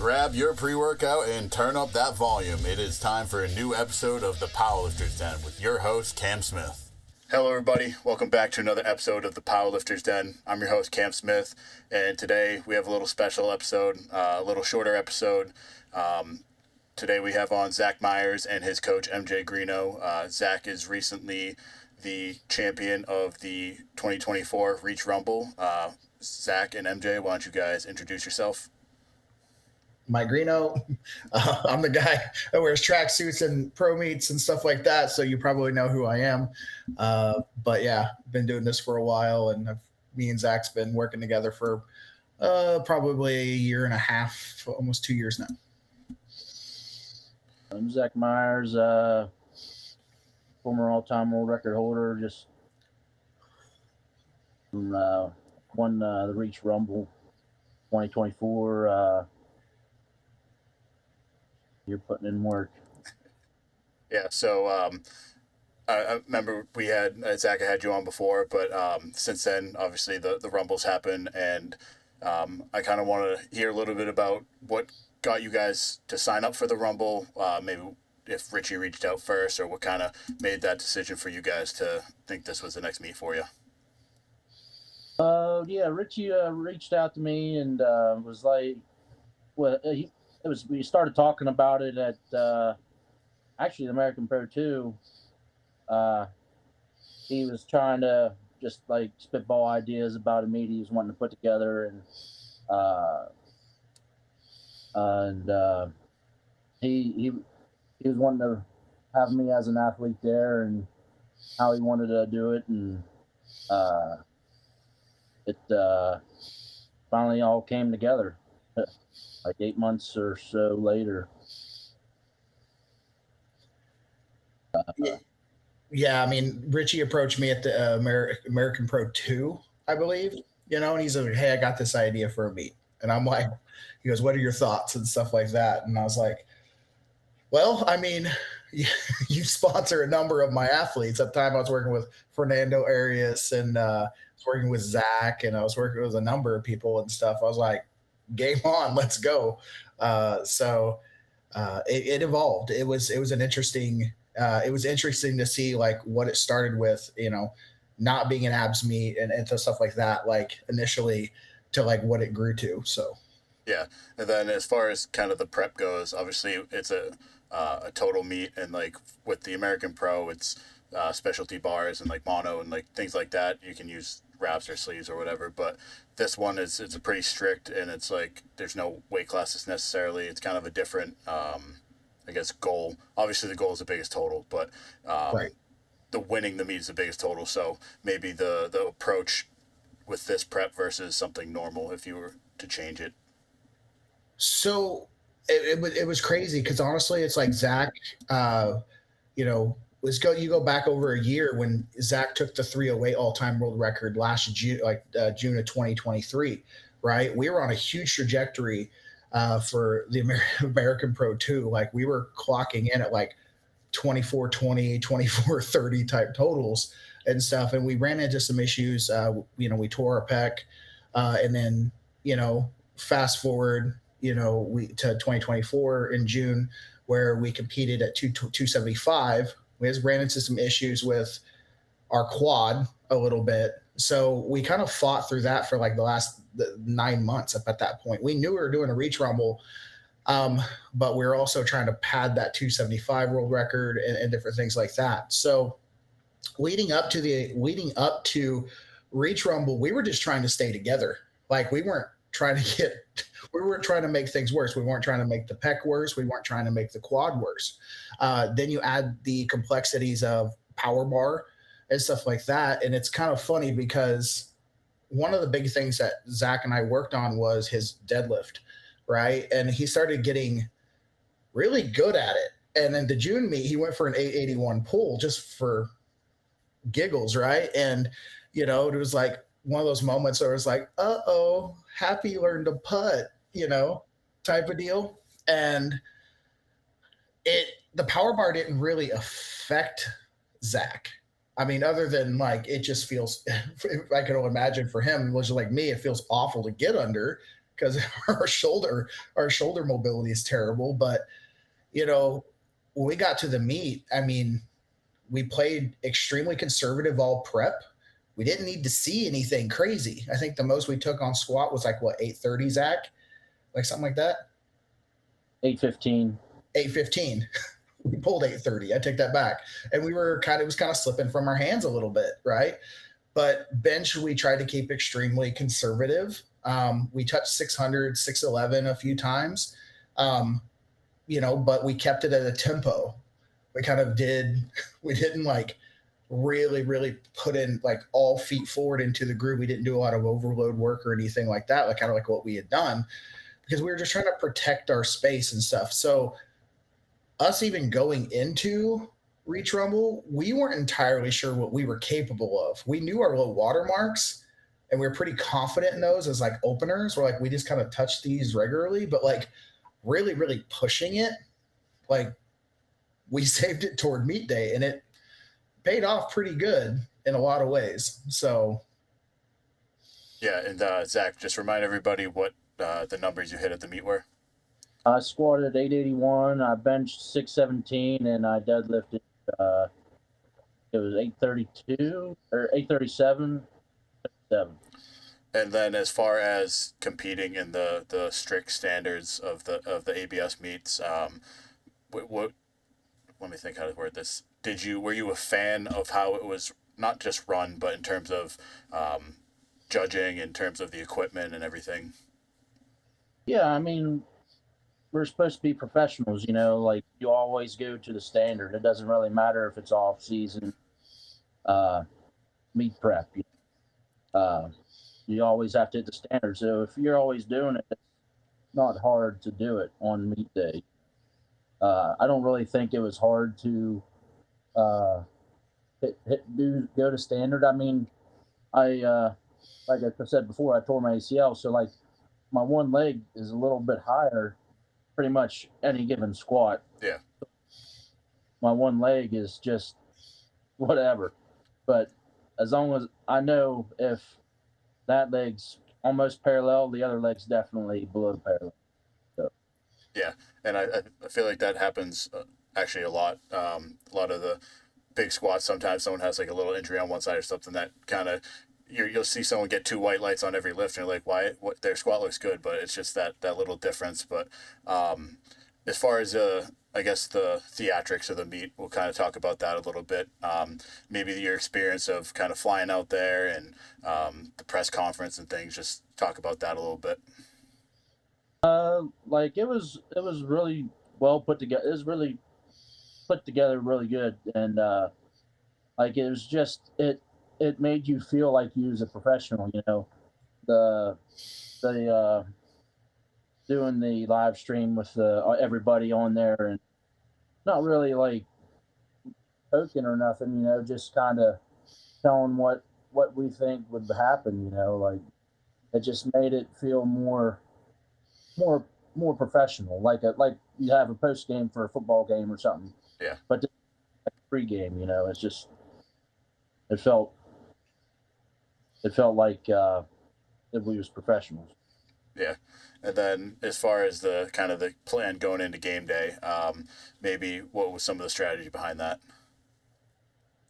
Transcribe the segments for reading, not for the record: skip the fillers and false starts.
grab your pre-workout and turn up that volume. It is time for a new episode of the Powerlifter's Den with your host, Cam Smith. Hello, everybody. Welcome back to another episode of the Powerlifter's Den. I'm your host, Cam Smith, and today we have a little special episode, a little shorter episode. Today we have on Zac Meyers and his coach, MJ Greeno. Zac is recently the champion of the 2024 Reach Rumble. Zac and MJ, why don't you guys introduce yourself? Mike Greeno. I'm the guy that wears tracksuits and pro meets and stuff like that, so you probably know who I am. But yeah, been doing this for a while, and me and Zac's been working together for probably a year and a half, almost 2 years now. I'm Zac Meyers, former all-time world record holder. Just won the Reach Rumble 2024. You're putting in work. Yeah, so I remember we had, Zac, I had you on before, but since then, obviously, the Rumbles happened, and I kind of want to hear a little bit about what got you guys to sign up for the Rumble, maybe if Richie reached out first, or what kind of made that decision for you guys to think this was the next meet for you. Yeah, Richie reached out to me and was like, well, we started talking about it at actually the American Pro 2. He was trying to just like spitball ideas about a meet he was wanting to put together, and he was wanting to have me as an athlete there and how he wanted to do it, and it finally all came together. Like 8 months or so later. Yeah, I mean, Richie approached me at the American Pro 2, I believe, and he's like, hey, I got this idea for a meet. And I'm like, he goes, what are your thoughts and stuff like that? And I was like, well, I mean, you sponsor a number of my athletes. At the time I was working with Fernando Arias, and I was working with Zac, and I was working with a number of people and stuff. I was like, game on, let's go. So it evolved. It was an interesting. It was interesting to see like what it started with, not being an abs meet and stuff like that, like initially, to like what it grew to. So yeah, and then as far as kind of the prep goes, obviously it's a total meet, and like with the American Pro, it's specialty bars and like mono and like things like that. You can use wraps or sleeves or whatever, but this one it's a pretty strict, and it's like there's no weight classes necessarily. It's kind of a different I guess goal. Obviously the goal is the biggest total, but right. The winning the meet is the biggest total. So maybe the approach with this prep versus something normal, if you were to change it. So it was crazy because honestly, it's like Zac, you go back over a year when Zac took the 308 all-time world record last June, June of 2023, right? We were on a huge trajectory for the American Pro 2. Like we were clocking in at like 2420, 2430 type totals and stuff. And we ran into some issues. We tore our pec, and then, fast forward, we to 2024 in June, where we competed at 275. We just ran into some issues with our quad a little bit. So we kind of fought through that for like the 9 months up at that point. We knew we were doing a Reach Rumble, but we were also trying to pad that 275 world record and different things like that. So leading up to Reach Rumble, we were just trying to stay together. Like we weren't trying to make things worse. We weren't trying to make the pec worse. We weren't trying to make the quad worse. Then you add the complexities of power bar and stuff like that. And it's kind of funny because one of the big things that Zac and I worked on was his deadlift, right? And he started getting really good at it. And then the June meet, he went for an 881 pull just for giggles, right? And, it was like one of those moments where it was like, uh-oh, Happy learned to putt, type of deal. And the power bar didn't really affect Zac. I mean, other than like, it just feels, I can only imagine for him, it was like me, it feels awful to get under. because our shoulder mobility is terrible. But when we got to the meet, I mean, we played extremely conservative all prep. We didn't need to see anything crazy. I think the most we took on squat was like 830, Zach, like something like that. 815. 815. We pulled 830. I take that back. And it was kind of slipping from our hands a little bit, right? But bench, we tried to keep extremely conservative. We touched 600, 611 a few times, but we kept it at a tempo. We didn't like really, really put in like all feet forward into the groove. We didn't do a lot of overload work or anything like that, like kind of like what we had done, because we were just trying to protect our space and stuff. So us even going into Reach Rumble, we weren't entirely sure what we were capable of. We knew our low water marks, and we were pretty confident in those as like openers. We're like, we just kind of touch these regularly, but like really, really pushing it, like we saved it toward meet day, and it paid off pretty good in a lot of ways. So yeah. And Zach, just remind everybody what the numbers you hit at the meet were. I squatted 881, I benched 617, and I deadlifted it was 832 or 837. And then as far as competing in the strict standards of the ABS meets, what let me think how to word this. Were you a fan of how it was not just run, but in terms of judging, in terms of the equipment and everything? Yeah, I mean, we're supposed to be professionals, like you always go to the standard. It doesn't really matter if it's off season, meet prep. You always have to hit the standard. So if you're always doing it, it's not hard to do it on meet day. I don't really think it was hard to go to standard. I mean, like I said before, I tore my ACL, so like my one leg is a little bit higher, pretty much any given squat. Yeah. My one leg is just whatever, but as long as I know if that leg's almost parallel, the other leg's definitely below parallel. So. Yeah, and I feel like that happens actually a lot. A lot of the big squats, sometimes someone has like a little injury on one side or something that kind of you'll see someone get 2 white lights on every lift, and you're like, why? What, their squat looks good, but it's just that little difference. But as far as I guess the theatrics of the meet, we'll kind of talk about that a little bit. Maybe your experience of kind of flying out there and the press conference and things. Just talk about that a little bit. Like it was really well put together. It was really put together really good, and like it was just it made you feel like you was a professional. The doing the live stream with everybody on there, and not really like poking or nothing, just kind of telling what we think would happen, like it just made it feel more professional, like you have a post game for a football game or something. Yeah. But like a pre-game, it's just it felt like that we was professionals. Yeah. And then as far as the kind of the plan going into game day, maybe what was some of the strategy behind that?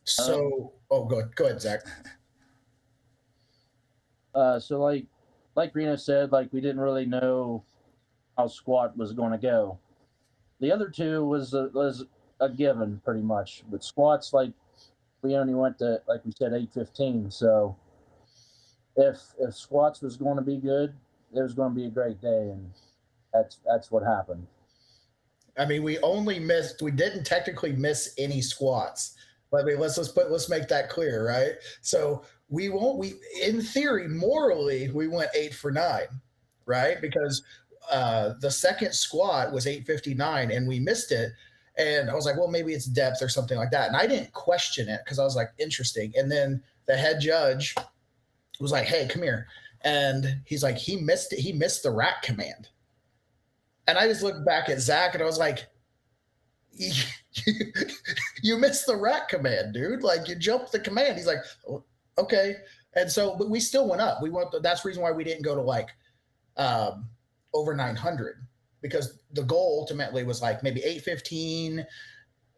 So, go ahead, Zach. So like Greeno said, like we didn't really know how squat was going to go. The other two was a given pretty much, but squats, like we only went to, like we said, 815. So if squats was going to be good, it was going to be a great day, and that's what happened. I mean, we didn't technically miss any squats. I mean, let's make that clear, right? So we in theory, morally, we went 8 for 9, right? Because the second squat was 859 and we missed it. And I was like, well, maybe it's depth or something like that. And I didn't question it because I was like, interesting. And then the head judge was like, hey, come here. And he's like, he missed it. He missed the rack command. And I just looked back at Zach and I was like, you missed the rack command, dude. Like you jumped the command. He's like, oh, okay. And so, but we still went up. That's the reason why we didn't go to like over 900, because the goal ultimately was like maybe 815,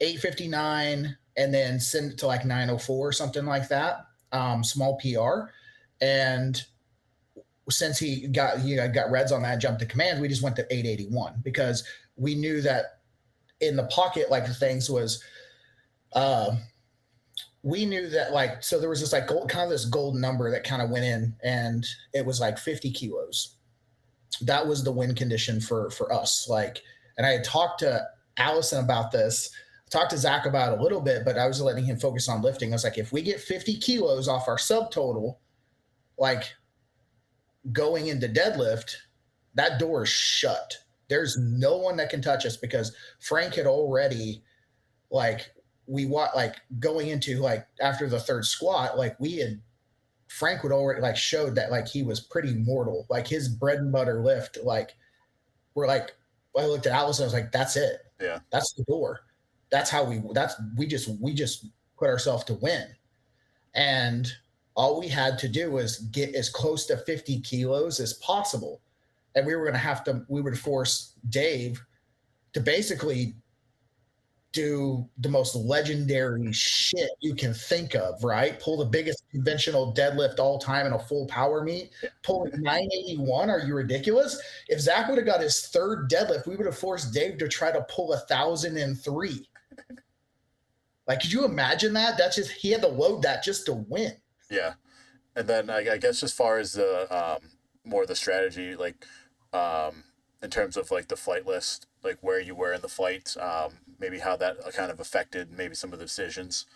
859, and then send it to like 904 or something like that. Small PR. And since he got reds on that, jumped to command, we just went to 881 because we knew that in the pocket, like things was, we knew that like, so there was this like gold, kind of this gold number that kind of went in, and it was like 50 kilos. That was the win condition for us. Like, and I had talked to Allison about this, talked to Zac about it a little bit, but I was letting him focus on lifting. I was like, if we get 50 kilos off our subtotal, like going into deadlift, that door is shut. There's no one that can touch us, because Frank had already, like, like going into like after the third squat, like Frank would already like showed that like he was pretty mortal. Like his bread and butter lift, like we're like, I looked at Allison, I was like, that's it. Yeah. That's the door. That's how we just put ourselves to win. And all we had to do was get as close to 50 kilos as possible. And we would force Dave to basically do the most legendary shit you can think of, right? Pull the biggest conventional deadlift all time in a full power meet. Pull 981. Are you ridiculous? If Zac would have got his third deadlift, we would have forced Dave to try to pull 1,003. Like, could you imagine that? That's just, he had to load that just to win. Yeah. And then I guess as far as the more the strategy, like in terms of like the flight list, like where you were in the flight, maybe how that kind of affected maybe some of the decisions.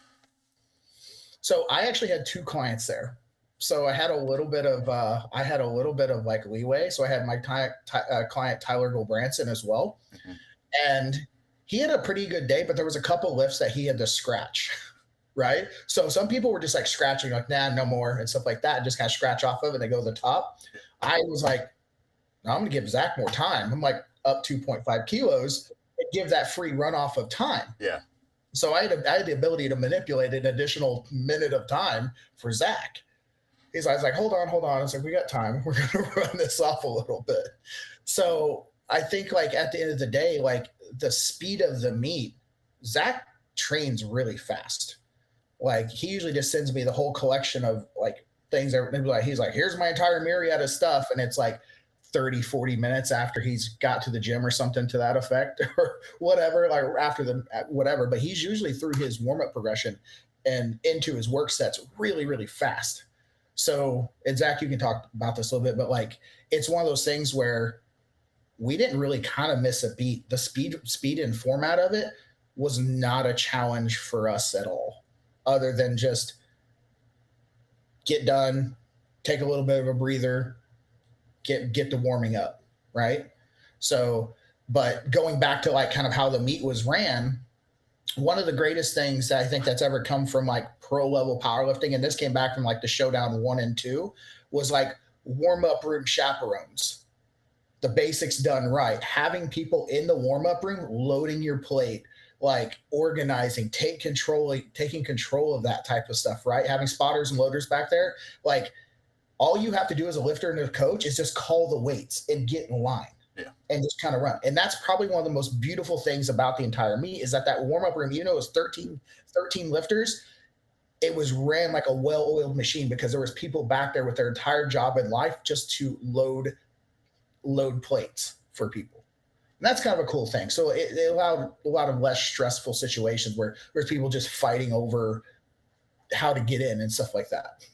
So I actually had 2 clients there. So I had a little bit of like leeway. So I had my client Tyler Gulbranson as well. Mm-hmm. And he had a pretty good day, but there was a couple lifts that he had to scratch, right? So some people were just like scratching, like, nah, no more, and stuff like that, and just kind of scratch off of it and they go to the top. I was like, no, I'm going to give Zac more time. I'm like up 2.5 kilos and give that free runoff of time. Yeah. So I had the ability to manipulate an additional minute of time for Zac. I was like, hold on. I was like, we got time. We're going to run this off a little bit. So I think like at the end of the day, like the speed of the meet, Zac trains really fast. Like he usually just sends me the whole collection of like things that like, he's like, here's my entire myriad of stuff. And it's like 30, 40 minutes after he's got to the gym or something to that effect or whatever, like after the whatever. But he's usually through his warm-up progression and into his work sets really, really fast. So, and Zac, you can talk about this a little bit, but like it's one of those things where we didn't really kind of miss a beat. The speed and format of it was not a challenge for us at all, other than just get done, take a little bit of a breather, get the warming up, right? So, but going back to like kind of how the meet was ran, one of the greatest things that I think that's ever come from like pro level powerlifting, and this came back from like the Showdown 1 and 2, was like warm up room chaperones. The basics done right, having people in the warm up room, loading your plate, like organizing, taking control of that type of stuff, right? Having spotters and loaders back there, like all you have to do as a lifter and a coach is just call the weights and get in line. Yeah. And just kind of run. And that's probably one of the most beautiful things about the entire meet is that warm-up room, even though it was 13 lifters, it was ran like a well-oiled machine because there was people back there with their entire job in life just to load plates for people. And that's kind of a cool thing. So it allowed a lot of less stressful situations where there's people just fighting over how to get in and stuff like that.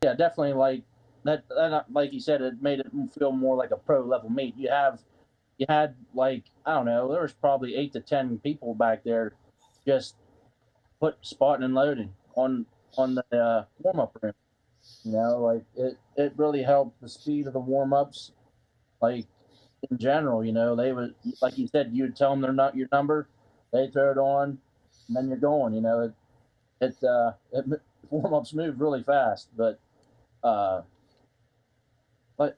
Yeah, definitely. Like that, like you said, it made it feel more like a pro level meet. You had like, I don't know, there was probably 8 to 10 people back there just spotting and loading on the warm up room. You know, like it really helped the speed of the warm ups. Like in general, you know, they would, like you said, you'd tell them they're not your number, they throw it on, and then you're going. You know, it warm ups move really fast, but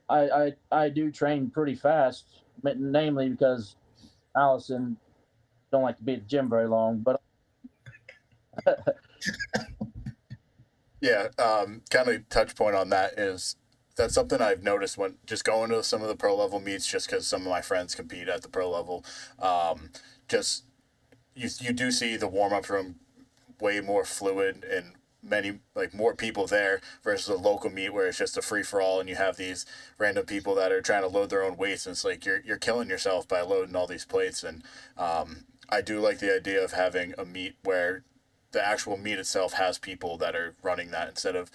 I do train pretty fast, namely because Allison don't like to be at the gym very long, but yeah, kind of touch point on that is that's something I've noticed when just going to some of the pro level meets, just because some of my friends compete at the pro level. Just you do see the warm up room way more fluid and many like more people there versus a local meet where it's just a free for all and you have these random people that are trying to load their own weights, and it's like you're killing yourself by loading all these plates. And I do like the idea of having a meet where the actual meet itself has people that are running that instead of,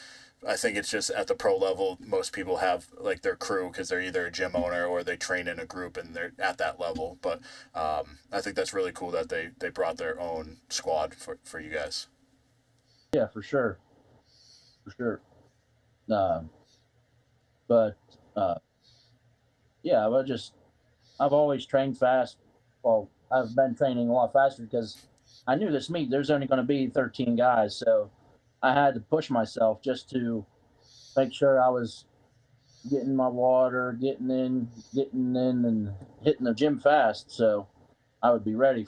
I think it's just at the pro level, most people have like their crew because they're either a gym owner or they train in a group and they're at that level. But I think that's really cool that they brought their own squad for you guys. Yeah, for sure. But yeah, I've always trained fast. Well, I've been training a lot faster because I knew this meet, there's only going to be 13 guys. So I had to push myself just to make sure I was getting my water, getting in, and hitting the gym fast. So I would be ready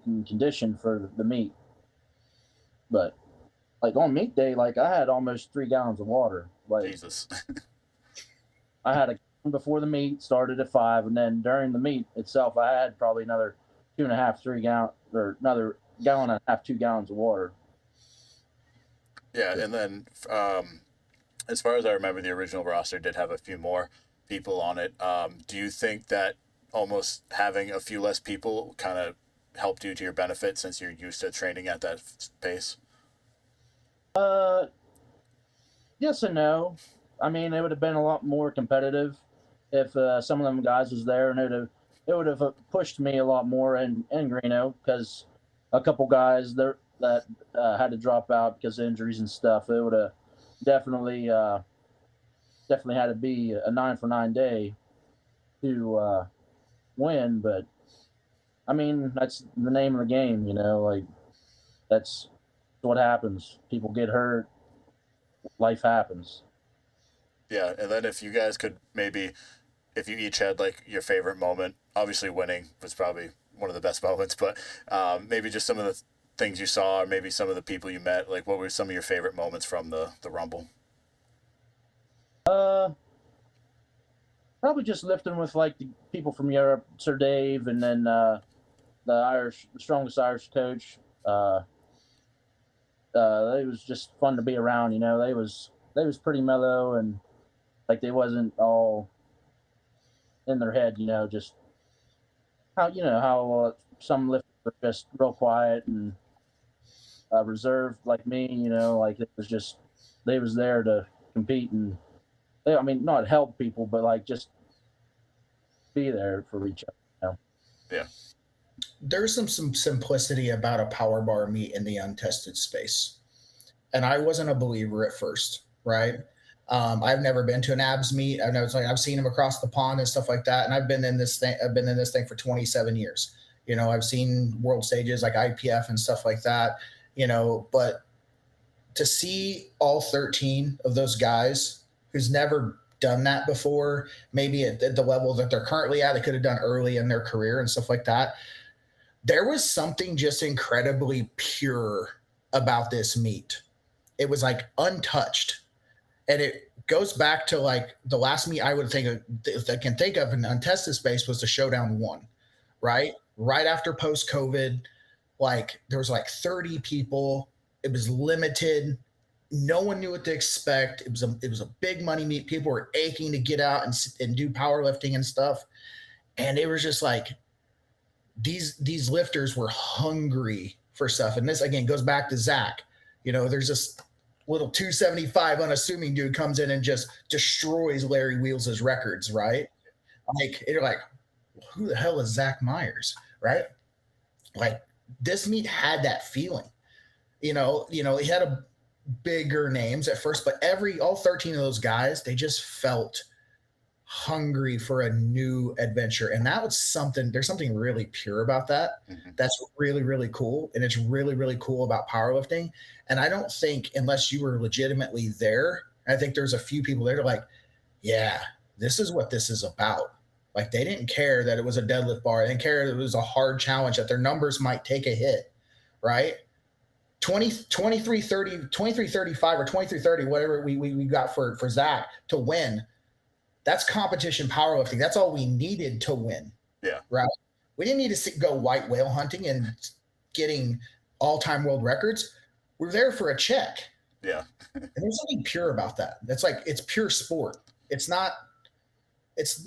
in condition for the meet. But like on meet day, like I had almost 3 gallons of water. Like Jesus. I had a gallon before the meet, started at 5, and then during the meet itself, I had probably another 2.5, 3 gallon, or another gallon and a half, 2 gallons of water. Yeah, and then as far as I remember, the original roster did have a few more people on it. Do you think that almost having a few less people kind of helped you to your benefit since you're used to training at that pace? Yes and no. I mean, it would have been a lot more competitive if some of them guys was there, and it would have pushed me a lot more in Greeno, because a couple guys there that had to drop out because of injuries and stuff. It would have definitely had to be a 9-for-9 day to win. But I mean, that's the name of the game, like that's what happens. People get hurt, life happens. Yeah, and then if you guys could maybe, if you each had like your favorite moment, obviously winning was probably one of the best moments, but maybe just some of the things you saw, or maybe some of the people you met, like what were some of your favorite moments from the Rumble? Probably just lifting with like the people from Europe, Sir Dave, and then the strongest Irish coach. It was just fun to be around. They was pretty mellow, and like they wasn't all in their head. Just how some lifters are just real quiet and reserved like me. Like it was just they was there to compete, and I mean, not help people, but like just be there for each other. Yeah. There's some simplicity about a power bar meet in the untested space. And I wasn't a believer at first, right? I've never been to an abs meet. I've seen them across the pond and stuff like that. And I've been in this thing for 27 years. I've seen world stages like IPF and stuff like that, but to see all 13 of those guys who's never done that before, maybe at the level that they're currently at, they could have done early in their career and stuff like that. There was something just incredibly pure about this meet. It was like untouched. And it goes back to like the last meet I would think of, that I can think of in untested space, was the Showdown 1, right? Right after post COVID, like there was like 30 people. It was limited. No one knew what to expect. It was a big money meet. People were aching to get out and do powerlifting and stuff. And it was just like these lifters were hungry for stuff. And this again goes back to Zac. There's this little 275 unassuming dude comes in and just destroys Larry Wheels' records, right? Like you're like, who the hell is Zac Meyers, right? Like this meet had that feeling. He had a bigger names at first, but all 13 of those guys, they just felt hungry for a new adventure. And that was there's something really pure about that. Mm-hmm. That's really, really cool. And it's really, really cool about powerlifting. And I don't think, unless you were legitimately there, I think there's a few people there like, yeah, this is what this is about. Like they didn't care that it was a deadlift bar. They didn't care that it was a hard challenge, that their numbers might take a hit, right? 23:35 or 23:30, whatever we got for Zac to win. That's competition powerlifting. That's all we needed to win. Yeah. Right. We didn't need to go white whale hunting and getting all-time world records. We're there for a check. Yeah. And there's something pure about that. That's like, it's pure sport. It's not, it's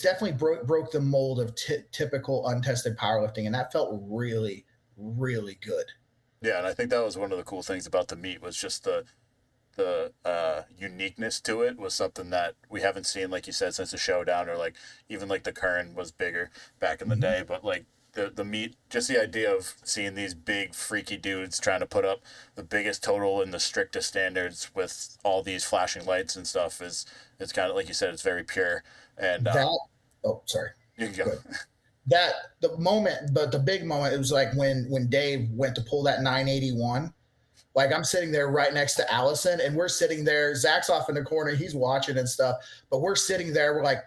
definitely broke the mold of typical untested powerlifting. And that felt really, really good. Yeah. And I think that was one of the cool things about the meet was just the uniqueness to it was something that we haven't seen, like you said, since the showdown, or like even like the Kern was bigger back in the day, but like the meet, just the idea of seeing these big freaky dudes trying to put up the biggest total in the strictest standards with all these flashing lights and stuff is, it's kind of like you said, it's very pure. And sorry, you can go. That the moment, but the big moment, it was like when Dave went to pull that 981. Like, I'm sitting there right next to Allison, and we're sitting there. Zach's off in the corner. He's watching and stuff. But we're sitting there. We're like,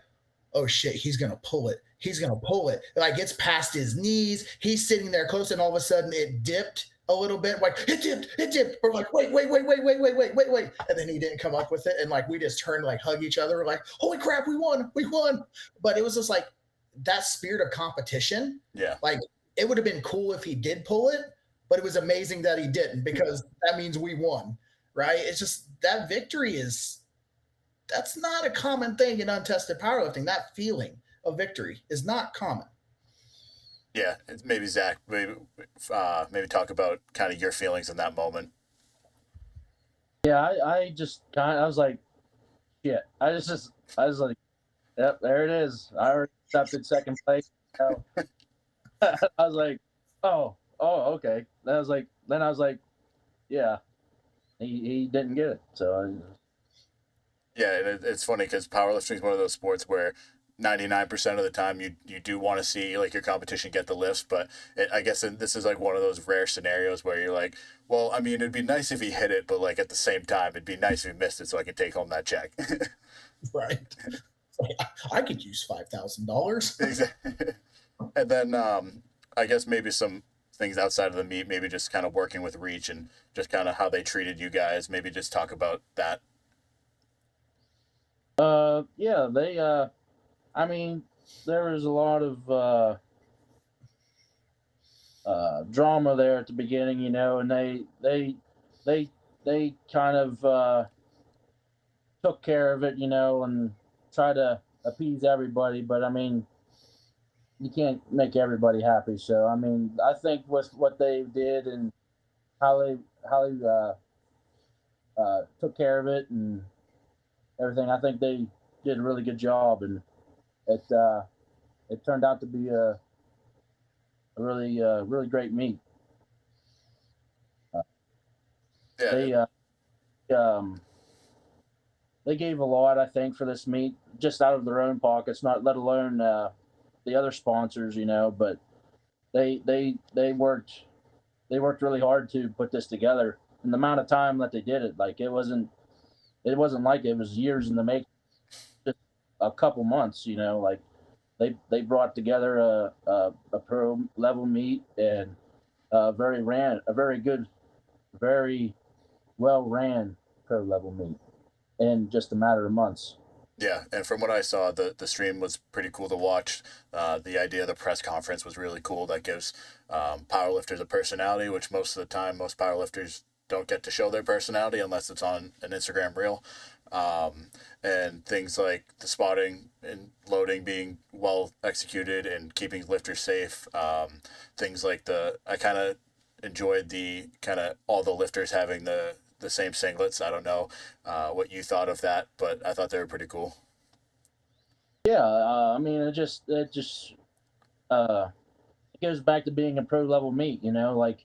oh, shit, he's going to pull it. He's going to pull it. Like, it's past his knees. He's sitting there close, and all of a sudden it dipped a little bit. Like, it dipped. We're like, wait. And then he didn't come up with it. And, like, we just turned, like, hug each other. We're like, holy crap, we won. But it was just, like, that spirit of competition. Yeah. Like, it would have been cool if he did pull it. But it was amazing that he didn't, because that means we won, right? It's just that victory that's not a common thing in untested powerlifting. That feeling of victory is not common. Yeah, maybe Zach, maybe talk about kind of your feelings in that moment. Yeah, I was like, shit. I was like, yep, there it is. I already accepted second place. I was like, oh, okay. Then I was like, yeah, he didn't get it. So yeah, and it's funny because powerlifting is one of those sports where 99% of the time you do want to see like your competition get the lifts, but I guess this is like one of those rare scenarios where you're like, well, I mean, it'd be nice if he hit it, but like at the same time, it'd be nice if he missed it so I could take home that check. Right. I could use $5,000. Exactly. And then I guess maybe some things outside of the meet, maybe just kind of working with Reach and just kind of how they treated you guys. Maybe just talk about that. Yeah, they I mean, there was a lot of drama there at the beginning, you know, and they kind of took care of it, you know, and try to appease everybody. But I mean, you can't make everybody happy. So I mean, I think with what they did and how they took care of it and everything, I think they did a really good job, and it turned out to be a really great meet. Yeah. They gave a lot, I think, for this meet, just out of their own pockets, not let alone the other sponsors, you know. But they worked really hard to put this together. And the amount of time that they did it, like it wasn't like it was years in the making, just a couple months, you know. Like they brought together a pro level meet and a very good, very well ran pro level meet in just a matter of months. Yeah, and from what I saw, the stream was pretty cool to watch. The idea of the press conference was really cool. That gives powerlifters a personality, which most of the time, most powerlifters don't get to show their personality unless it's on an Instagram reel. And things like the spotting and loading being well executed and keeping lifters safe. Things like I kind of enjoyed the kind of all the lifters having the same singlets. I don't know what you thought of that, but I thought they were pretty cool. Yeah, I mean, it goes back to being a pro level meet, you know, like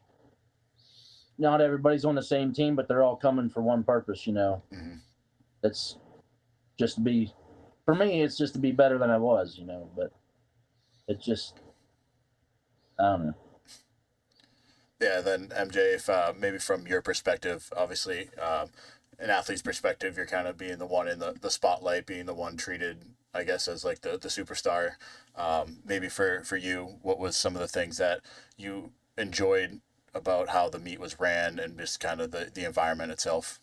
not everybody's on the same team, but they're all coming for one purpose, you know. Mm-hmm. It's just to be, for me, it's just to be better than I was, you know, but it's just, I don't know. Yeah, then MJ, if maybe from your perspective, obviously, an athlete's perspective, you're kind of being the one in the spotlight, being the one treated, I guess, as like the superstar. Maybe for you, what was some of the things that you enjoyed about how the meet was ran and just kind of the environment itself?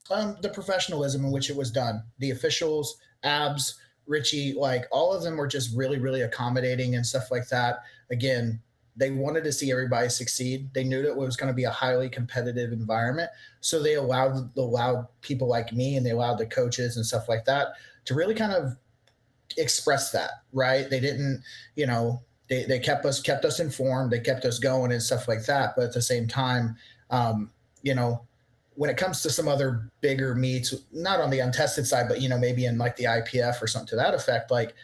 The professionalism in which it was done. The officials Abs, Richie, like all of them were just really, really accommodating and stuff like that. Again, they wanted to see everybody succeed. They knew that it was going to be a highly competitive environment. So they allowed people like me, and they allowed the coaches and stuff like that to really kind of express that, right? They didn't, they kept us informed, they kept us going and stuff like that. But at the same time, um, you know, when it comes to some other bigger meets, not on the untested side, but maybe in like the IPF or something to that effect, like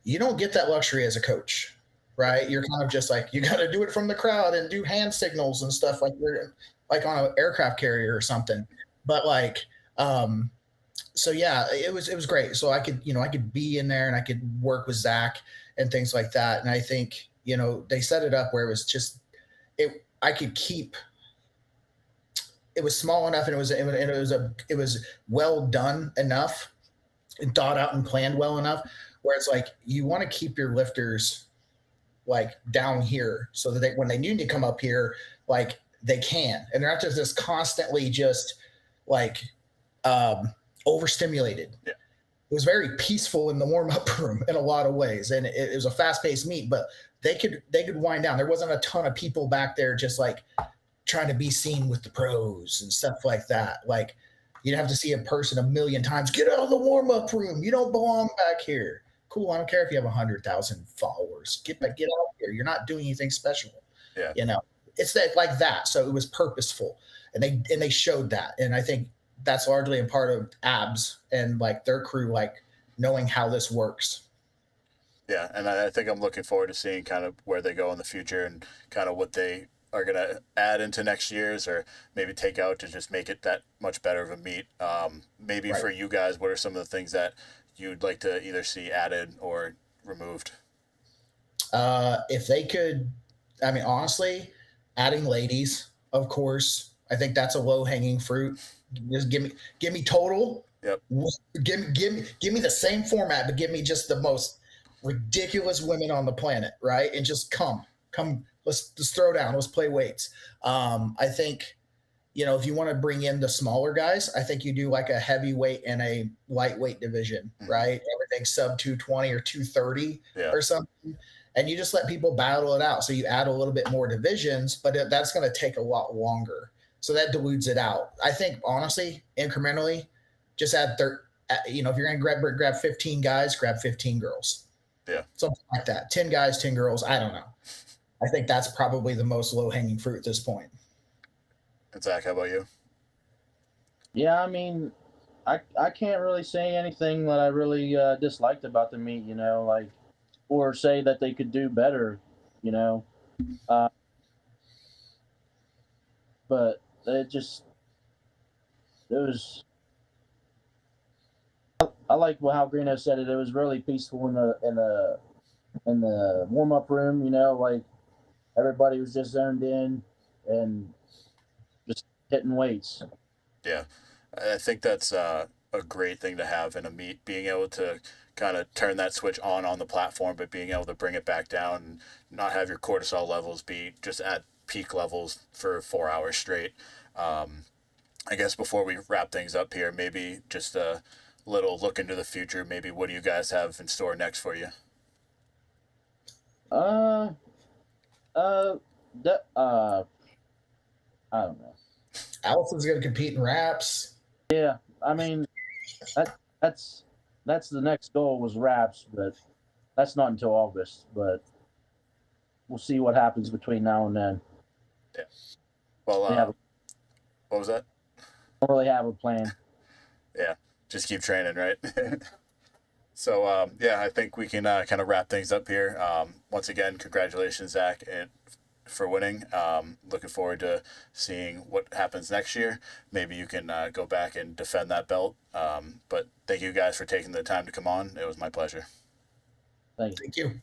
you don't get that luxury as a coach, right? You're kind of just like, you got to do it from the crowd and do hand signals and stuff like you're like on an aircraft carrier or something. But like, so yeah, it was great. So I could be in there and I could work with Zac and things like that. And I think they set it up where it was just I could keep. It was small enough, and it was well done enough, and thought out and planned well enough, where it's like you want to keep your lifters like down here so that when they need to come up here, like they can, and they're not just constantly just like overstimulated. Yeah. It was very peaceful in the warm-up room in a lot of ways, and it was a fast-paced meet, but they could wind down. There wasn't a ton of people back there just like trying to be seen with the pros and stuff like that. Like you'd have to see a person a million times, get out of the warm-up room, you don't belong back here. Cool, I don't care if you have 100,000 followers, get out here, you're not doing anything special. Yeah, it's that like that. So it was purposeful, and they showed that. And I think that's largely a part of Abs and like their crew, like knowing how this works. Yeah, and I think I'm looking forward to seeing kind of where they go in the future and kind of what they are going to add into next year's, or maybe take out to just make it that much better of a meet. Maybe right. For you guys, what are some of the things that you'd like to either see added or removed? If they could, I mean, honestly, adding ladies, of course, I think that's a low-hanging fruit. Just give me total. Yep. Give me the same format, but give me just the most ridiculous women on the planet, right? And just come. Let's just throw down. Let's play weights. I think, if you want to bring in the smaller guys, I think you do like a heavyweight and a lightweight division, right? Everything sub 220 or 230 or something. And you just let people battle it out. So you add a little bit more divisions, but that's going to take a lot longer. So that dilutes it out. I think, honestly, incrementally, just add if you're going to grab 15 guys, grab 15 girls. Yeah. Something like that. 10 guys, 10 girls. I don't know. I think that's probably the most low-hanging fruit at this point. And Zac, how about you? Yeah, I mean, I can't really say anything that I really disliked about the meet, like, or say that they could do better, but it was. I like how Greeno said it. It was really peaceful in the warm-up room, like everybody was just zoned in and just hitting weights. Yeah, I think that's a great thing to have in a meet, being able to kind of turn that switch on the platform, but being able to bring it back down and not have your cortisol levels be just at peak levels for 4 hours straight. I guess before we wrap things up here, maybe just a little look into the future. Maybe what do you guys have in store next for you? I don't know. Allison's going to compete in wraps. Yeah, I mean, that's the next goal was wraps, but that's not until August. But we'll see what happens between now and then. Yeah. Well, what was that? I don't really have a plan. Yeah, just keep training, right? So, I think we can kind of wrap things up here. Once again, congratulations, Zac, for winning. Looking forward to seeing what happens next year. Maybe you can go back and defend that belt. But thank you guys for taking the time to come on. It was my pleasure. Thank you.